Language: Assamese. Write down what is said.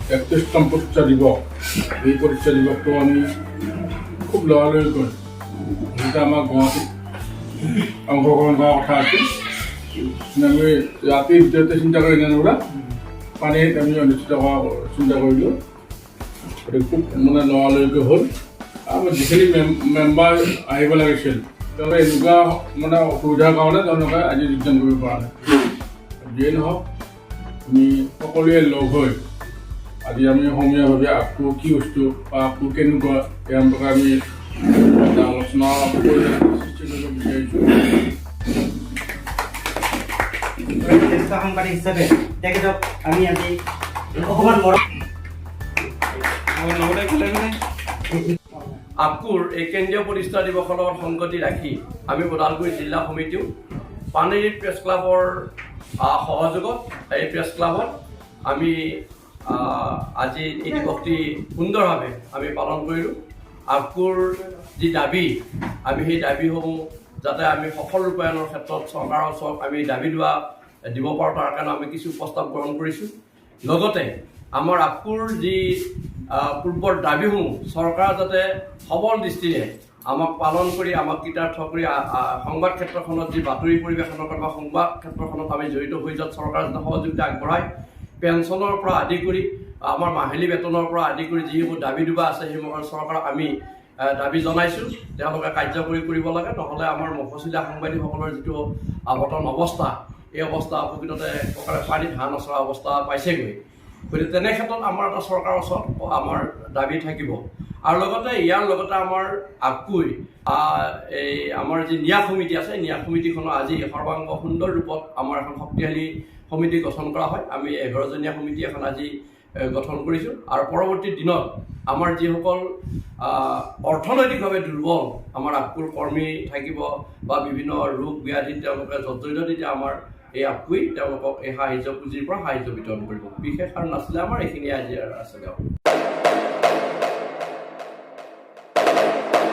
31তম প্ৰতিষ্ঠা দিৱস এই প্ৰতিষ্ঠা দিৱসটো আমি খুব লৰালৰি কৰি যেতিয়া আমাৰ গুৱাহাটীত অংশগ্ৰহণ কৰাৰ কথা আছিল আমি ৰাতিৰ ভিতৰতে চিন্তা কৰি নানোলা পানীত আমি অনুষ্ঠিত কৰা চিন্তা কৰিলোঁ গতিকে খুব মানে লৰালৰিকৈ হ'ল আৰু যিখিনি মেম্বাৰ আহিব লাগিছিল তেওঁলোকে এনেকুৱা মানে অসুবিধাৰ কাৰণে তেওঁলোকে আজি যোগদান কৰিব পৰা নাই যিয়ে নহওক আমি সকলোৱে লগ হৈ আজি আমি সমূহীয়াভাৱে আপটো কি বস্তু বা আপটো কেনেকুৱা এই সম্পৰ্কে আমি এটা আলোচনা সৃষ্টি কৰিব বিচাৰিছোঁ জ্যেষ্ঠ সাংবাদিক হিচাপে তেখেতক আমি আজি অকণমান আপকুৰ এই কেন্দ্ৰীয় প্ৰতিষ্ঠা দিৱসৰ লগত সংগতি ৰাখি আমি ওদালগুৰি জিলা সমিতিও পানেৰী প্ৰেছ ক্লাবৰ সহযোগত এই প্ৰেছ ক্লাবত আমি আজি এই দিৱসটি সুন্দৰভাৱে আমি পালন কৰিলোঁ আপকুৰ যি দাবী আমি সেই দাবীসমূহ যাতে আমি সফল ৰূপায়ণৰ ক্ষেত্ৰত চৰকাৰৰ ওচৰত আমি দাবী দিব পাৰোঁ তাৰ কাৰণে আমি কিছু প্ৰস্তাৱ গ্ৰহণ কৰিছোঁ লগতে আমাৰ আপকুৰ যি পূৰ্বৰ দাবীসমূহ চৰকাৰ যাতে সবল দৃষ্টিৰে আমাক পালন কৰি আমাক কৃতাৰ্থ কৰি সংবাদ ক্ষেত্ৰখনত যি বাতৰি পৰিৱেশনৰ বা সংবাদ ক্ষেত্ৰখনত আমি জড়িত হৈ যোৱাত চৰকাৰ যাতে সহযোগিতা আগবঢ়ায় পেঞ্চনৰ পৰা আদি কৰি আমাৰ মাহিলী বেতনৰ পৰা আদি কৰি যিসমূহ দাবী দুবা আছে সেইসমূহ চৰকাৰক আমি দাবী জনাইছোঁ তেওঁলোকে কাৰ্যকৰী কৰিব লাগে নহ'লে আমাৰ মফচলীয়া সাংবাদিকসকলৰ যিটো আৱৰ্তন অৱস্থা এই অৱস্থা প্ৰকৃততে পানীত হাঁহ নচৰা অৱস্থা পাইছেগৈ গতিকে তেনে ক্ষেত্ৰত আমাৰ এটা চৰকাৰৰ ওচৰত আমাৰ দাবী থাকিব আৰু লগতে ইয়াৰ লগতে আমাৰ আপকুই এই আমাৰ যি ন্যাস সমিতি আছে ন্যাস সমিতিখনৰ আজি সৰ্বাংগ সুন্দৰ ৰূপত আমাৰ এখন শক্তিশালী সমিতি গঠন কৰা হয় আমি 11জনীয়া সমিতি এখন আজি গঠন কৰিছোঁ আৰু পৰৱৰ্তী দিনত আমাৰ যিসকল অৰ্থনৈতিকভাৱে দুৰ্বল আমাৰ আপকুৰ কৰ্মী থাকিব বা বিভিন্ন ৰোগ ব্যাধিত তেওঁলোকে জৰ্জৰিত তেতিয়া আমাৰ এই আপকুই তেওঁলোকক এই সাহায্য পুঁজিৰ পৰা সাহায্য বিতৰণ কৰিব বিশেষ আৰু নাছিলে আমাৰ এইখিনিয়ে আজি আছিলে